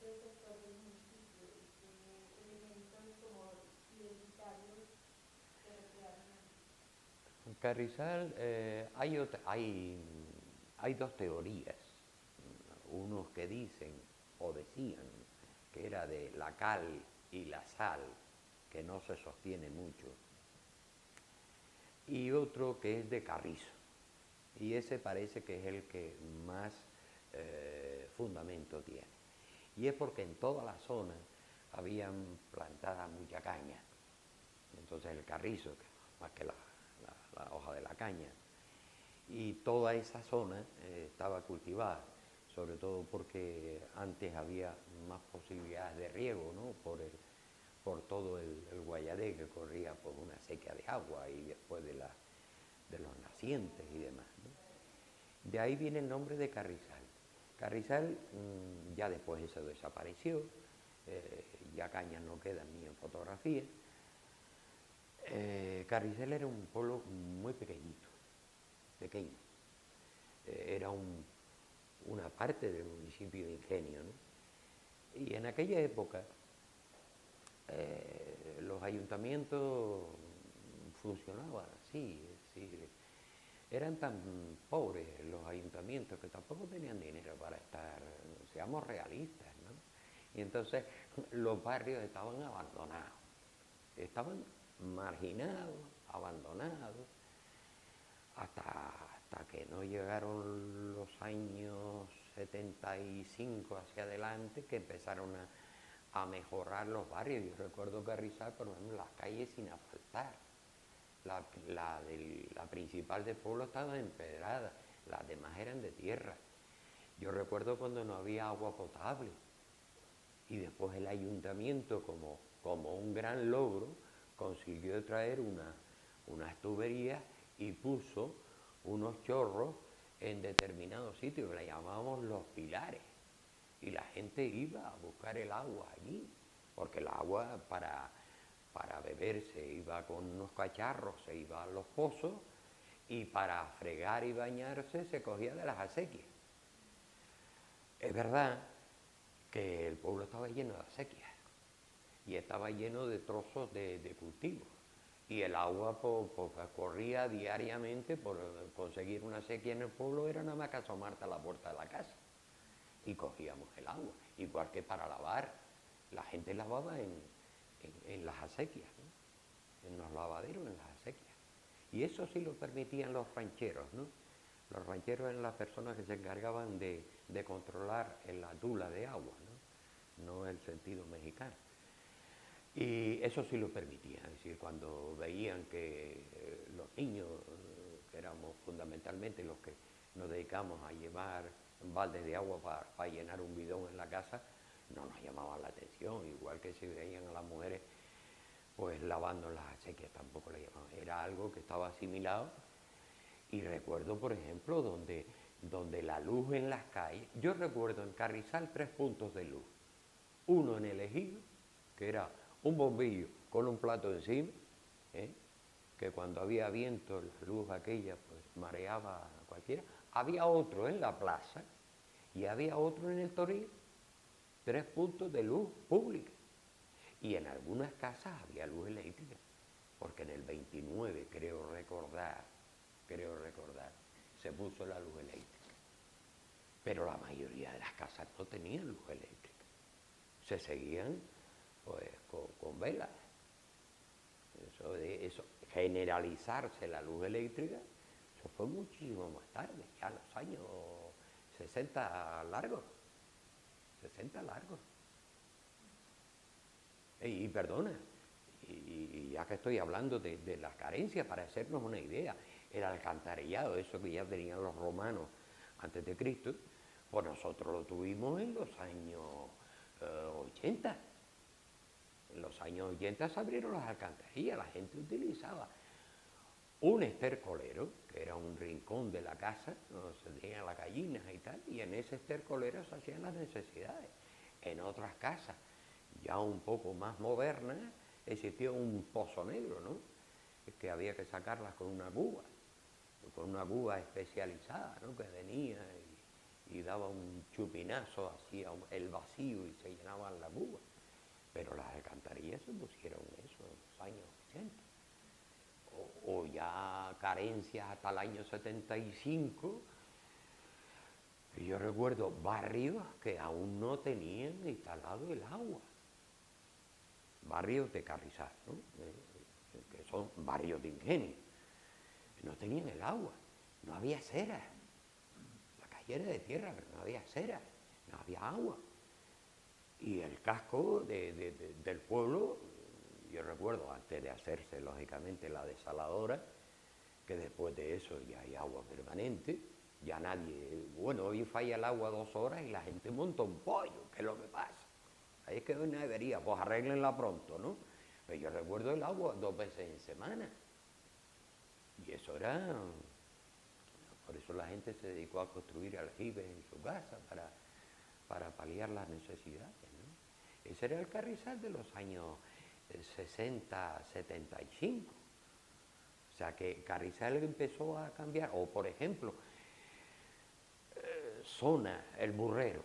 este sector del municipio y qué elementos como identitarios se recrearon allí. En Carrizal hay dos teorías. Unos que dicen o decían que era de la cal y la sal, que no se sostiene mucho, y otro que es de carrizo. Y ese parece que es el que más fundamento tiene. Y es porque en toda la zona habían plantada mucha caña. Entonces el carrizo, más que la hoja de la caña, y toda esa zona estaba cultivada, sobre todo porque antes había más posibilidades de riego, ¿no? Por todo el Guayaré que corría por una sequía de agua y después de los nacientes y demás, ¿no? De ahí viene el nombre de Carrizal. Carrizal ya después eso desapareció, ya cañas no quedan ni en fotografía. Carrizal era un pueblo muy pequeñito, pequeño. Era una parte del municipio de Ingenio, ¿no? Y en aquella época los ayuntamientos funcionaban así, es decir, eran tan pobres los ayuntamientos que tampoco tenían dinero para estar, seamos realistas, ¿no? Y entonces los barrios estaban marginados, abandonados, hasta que no llegaron los años 75 hacia adelante, que empezaron a mejorar los barrios. Yo recuerdo que Rizal, por ejemplo, las calles sin asfaltar. La principal del pueblo estaba empedrada, las demás eran de tierra. Yo recuerdo cuando no había agua potable y después el ayuntamiento, como un gran logro, consiguió traer unas tuberías y puso unos chorros en determinados sitios, que le llamábamos los pilares. Y la gente iba a buscar el agua allí, porque el agua para beber se iba con unos cacharros, se iba a los pozos, y para fregar y bañarse se cogía de las acequias. Es verdad que el pueblo estaba lleno de acequias y estaba lleno de trozos de cultivos. Y el agua corría diariamente por conseguir una sequía en el pueblo, era nada más que asomarte a la puerta de la casa. Y cogíamos el agua, igual que para lavar. La gente lavaba en las acequias, ¿no? En los lavaderos, en las acequias. Y eso sí lo permitían los rancheros, ¿no? Los rancheros eran las personas que se encargaban de controlar la tula de agua, no el sentido mexicano. Y eso sí lo permitía, es decir, cuando veían que los niños, que éramos fundamentalmente los que nos dedicamos a llevar baldes de agua para llenar un bidón en la casa, no nos llamaban la atención, igual que si veían a las mujeres pues lavando las acequias, tampoco le llamaban, era algo que estaba asimilado. Y recuerdo, por ejemplo, donde la luz en las calles, yo recuerdo en Carrizal 3 puntos de luz, uno en el Ejido, que era un bombillo con un plato encima, ¿eh? Que cuando había viento la luz aquella pues mareaba a cualquiera. Había otro en la plaza y había otro en el Toril, 3 puntos de luz pública. Y en algunas casas había luz eléctrica, porque en el 29, creo recordar, se puso la luz eléctrica. Pero la mayoría de las casas no tenían luz eléctrica. Se seguían pues con velas. Eso, generalizarse la luz eléctrica, eso fue muchísimo más tarde, ya en los años 60 largos. 60 largos. Y perdona, y ya que estoy hablando de las carencias, para hacernos una idea, el alcantarillado, eso que ya tenían los romanos antes de Cristo, pues nosotros lo tuvimos en los años 80. En los años 80 se abrieron las alcantarillas, la gente utilizaba un estercolero, que era un rincón de la casa, donde se tenían las gallinas y tal, y en ese estercolero se hacían las necesidades. En otras casas, ya un poco más modernas, existía un pozo negro, ¿no? Que había que sacarlas con una cuba especializada, ¿no? Que venía y daba un chupinazo, hacía el vacío y se llenaban las bubas. Pero las alcantarillas se pusieron eso en los años 80. O ya carencias hasta el año 75. Y yo recuerdo barrios que aún no tenían instalado el agua. Barrios de Carrizal, ¿no? Que son barrios de ingenio. No tenían el agua, no había acera. La calle era de tierra, pero no había acera, no había agua. Y el casco del pueblo, yo recuerdo, antes de hacerse, lógicamente, la desaladora, que después de eso ya hay agua permanente, ya nadie, bueno, hoy falla el agua 2 horas y la gente monta un pollo, ¿qué es lo que pasa? Ahí es que hoy no debería, pues arréglenla pronto, ¿no? Pero yo recuerdo el agua 2 veces en semana. Y eso era, por eso la gente se dedicó a construir aljibes en su casa para paliar las necesidades, ¿no? Ese era el Carrizal de los años 60, 75. O sea que Carrizal empezó a cambiar, o por ejemplo, Zona, el Burrero.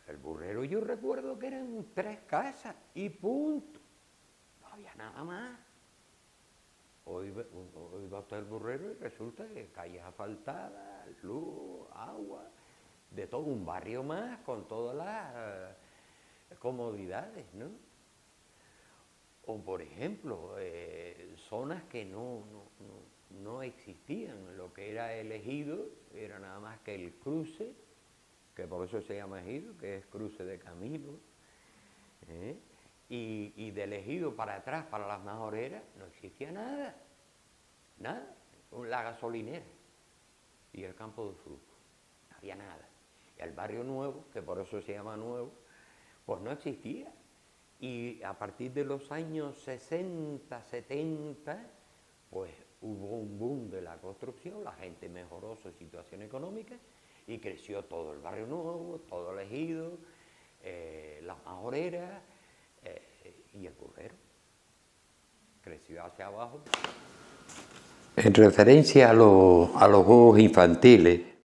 El Burrero yo recuerdo que eran 3 casas y punto. No había nada más. Hoy va usted al Burrero y resulta que calles asfaltadas, luz, agua, de todo un barrio más con todas las comodidades, ¿no? O por ejemplo, zonas que no existían. Lo que era el ejido era nada más que el cruce, que por eso se llama ejido, que es cruce de camino, y del ejido para atrás, para las majoreras, no existía nada, nada, la gasolinera y el campo de frutos, no había nada. Y el barrio nuevo, que por eso se llama nuevo, pues no existía. Y a partir de los años 60, 70, pues hubo un boom de la construcción, la gente mejoró su situación económica y creció todo el barrio nuevo, todo el ejido, las majoreras y el Burrero. Creció hacia abajo. En referencia a los juegos infantiles,